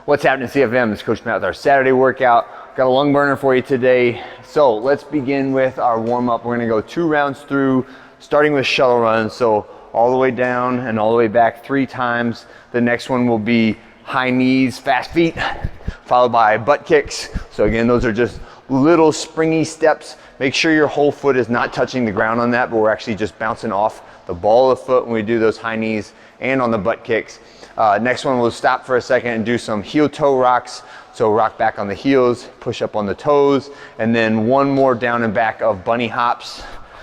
What's happening, CFM? It's Coach Matt with our Saturday workout. Got a lung burner for you today. So let's begin with our warm up. We're gonna go 2 rounds through, starting with shuttle runs. So all the way down and all the way back 3 times. The next one will be high knees, fast feet, followed by butt kicks. So again, those are just little springy steps. Make sure your whole foot is not touching the ground on that, but we're actually just bouncing off the ball of the foot when we do those high knees and on the butt kicks. Next one, we'll stop for a second and do some heel toe rocks. So rock back on the heels, push up on the toes, and then one more down and back of bunny hops.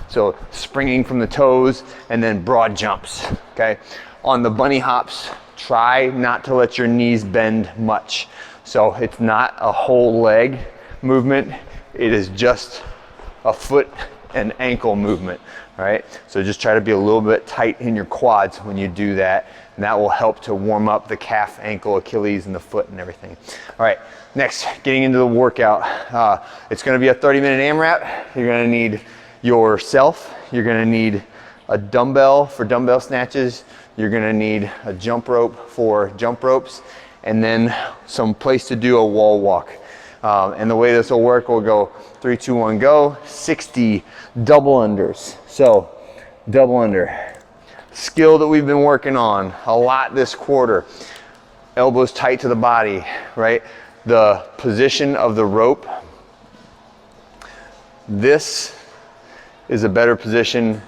So springing from the toes and then broad jumps, okay? On the bunny hops, try not to let your knees bend much. So it's not a whole leg movement, it is just a foot and ankle movement, right? So just try to be a little bit tight in your quads when you do that, and that will help to warm up the calf, ankle, Achilles, and the foot and everything. All right, next, getting into the workout. It's gonna be a 30-minute AMRAP. You're gonna need yourself, you're gonna need a dumbbell for dumbbell snatches, you're gonna need a jump rope for jump ropes, and then some place to do a wall walk. And the way this will work, we'll go 3, 2, 1, go, 60 double unders. So double under, skill that we've been working on a lot this quarter. Elbows tight to the body, right? The position of the rope. This is a better position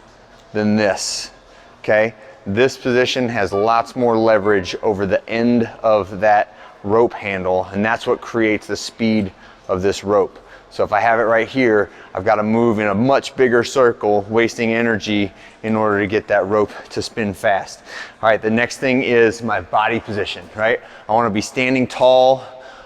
than this, okay? This position has lots more leverage over the end of that rope handle, and that's what creates the speed of this rope. So if I have it right here, I've got to move in a much bigger circle, wasting energy in order to get that rope to spin fast. All right, the next thing is my body position, right? I want to be standing tall.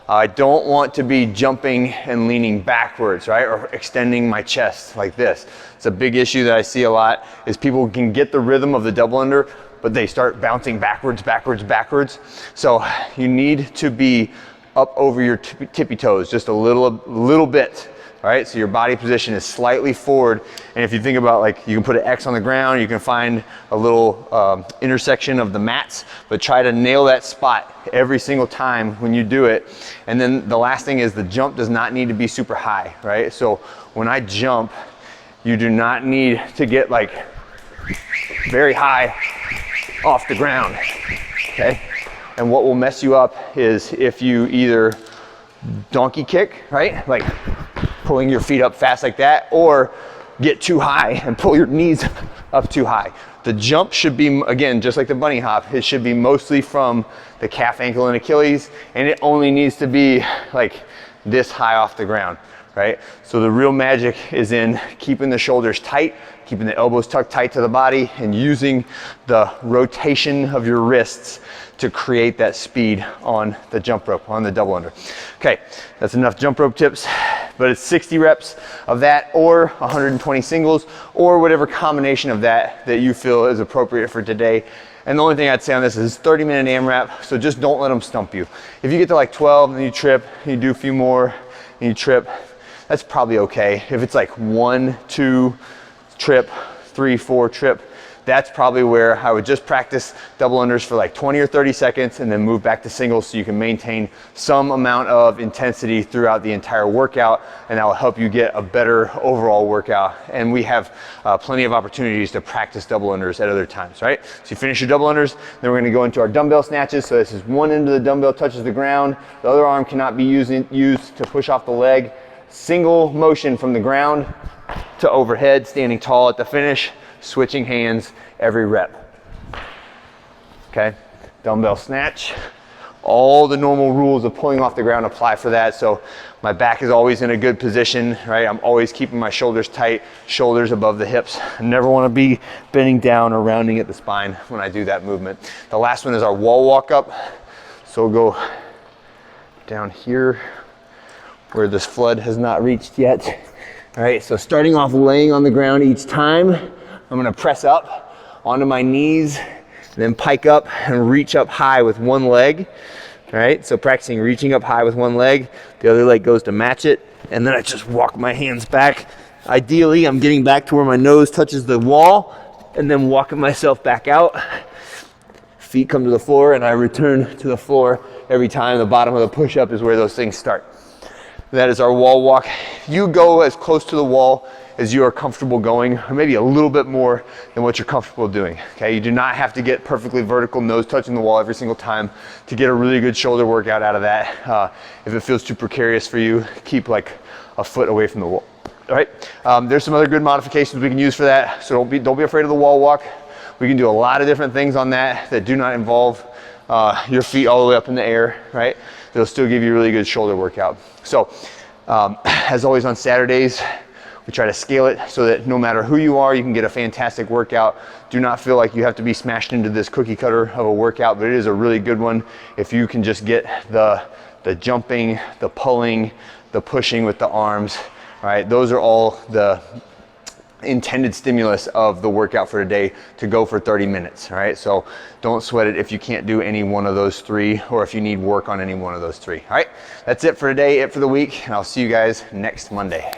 I don't want to be jumping and leaning backwards, right? Or extending my chest like this. It's a big issue that I see a lot, is people can get the rhythm of the double under, but they start bouncing backwards, backwards, backwards. So you need to be up over your tippy toes just a little bit, all right? So your body position is slightly forward. And if you think about, like, you can put an X on the ground, you can find a little intersection of the mats, but try to nail that spot every single time when you do it. And then the last thing is the jump does not need to be super high, right? So when I jump, you do not need to get like very high off the ground, okay? And what will mess you up is if you either donkey kick, right? Like pulling your feet up fast like that, or get too high and pull your knees up too high. The jump should be, again, just like the bunny hop, it should be mostly from the calf, ankle, and Achilles, and it only needs to be like this high off the ground, right? So the real magic is in keeping the shoulders tight, keeping the elbows tucked tight to the body, and using the rotation of your wrists to create that speed on the jump rope, on the double under. Okay, that's enough jump rope tips, but it's 60 reps of that, or 120 singles, or whatever combination of that you feel is appropriate for today. And the only thing I'd say on this is 30-minute AMRAP, so just don't let them stump you. If you get to like 12 and you trip, you do a few more and you trip, that's probably okay. If it's like 1, 2, trip, 3, 4, trip, that's probably where I would just practice double unders for like 20 or 30 seconds and then move back to singles so you can maintain some amount of intensity throughout the entire workout, and that will help you get a better overall workout. And we have plenty of opportunities to practice double unders at other times, right? So you finish your double unders, then we're gonna go into our dumbbell snatches. So this is one end of the dumbbell touches the ground, the other arm cannot be used to push off the leg. Single motion from the ground to overhead, standing tall at the finish, switching hands every rep. Okay, dumbbell snatch. All the normal rules of pulling off the ground apply for that. So my back is always in a good position, right? I'm always keeping my shoulders tight, shoulders above the hips. I never want to be bending down or rounding at the spine when I do that movement. The last one is our wall walk up. So we'll go down here where this flood has not reached yet. All right, so starting off laying on the ground each time, I'm gonna press up onto my knees, then pike up and reach up high with one leg. All right, so practicing reaching up high with one leg, the other leg goes to match it, and then I just walk my hands back. Ideally, I'm getting back to where my nose touches the wall, and then walking myself back out. Feet come to the floor, and I return to the floor every time. The bottom of the push-up is where those things start. That is our wall walk. You go as close to the wall as you are comfortable going, or maybe a little bit more than what you're comfortable doing, okay? You do not have to get perfectly vertical, nose touching the wall every single time to get a really good shoulder workout out of that. If it feels too precarious for you, keep like a foot away from the wall, all right? There's some other good modifications we can use for that, so don't be afraid of the wall walk. We can do a lot of different things on that that do not involve your feet all the way up in the air, right? They'll still give you a really good shoulder workout. So, as always on Saturdays, we try to scale it so that no matter who you are, you can get a fantastic workout. Do not feel like you have to be smashed into this cookie cutter of a workout, but it is a really good one if you can just get the jumping, the pulling, the pushing with the arms, right? Those are all the intended stimulus of the workout for today to go for 30 minutes, all right? So don't sweat it if you can't do any one of those three, or if you need work on any one of those three, all right? That's it for today, it for the week, and I'll see you guys next Monday.